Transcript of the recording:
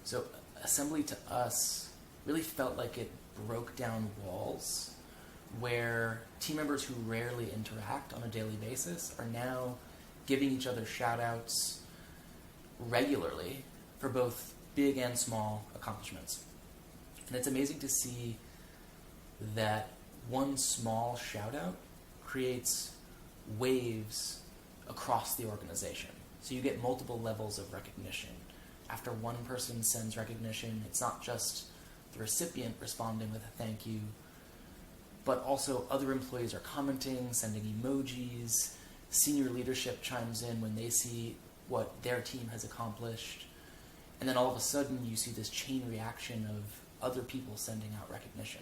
So assembly to us really felt like it broke down walls where team members who rarely interact on a daily basis are now giving each other shout-outs regularly for both big and small accomplishments. And it's amazing to see that one small shout-out creates waves across the organization. So you get multiple levels of recognition. After one person sends recognition, it's not just the recipient responding with a thank you, but also other employees are commenting, sending emojis. Senior leadership chimes in when they see what their team has accomplished. And then all of a sudden you see this chain reaction of other people sending out recognition.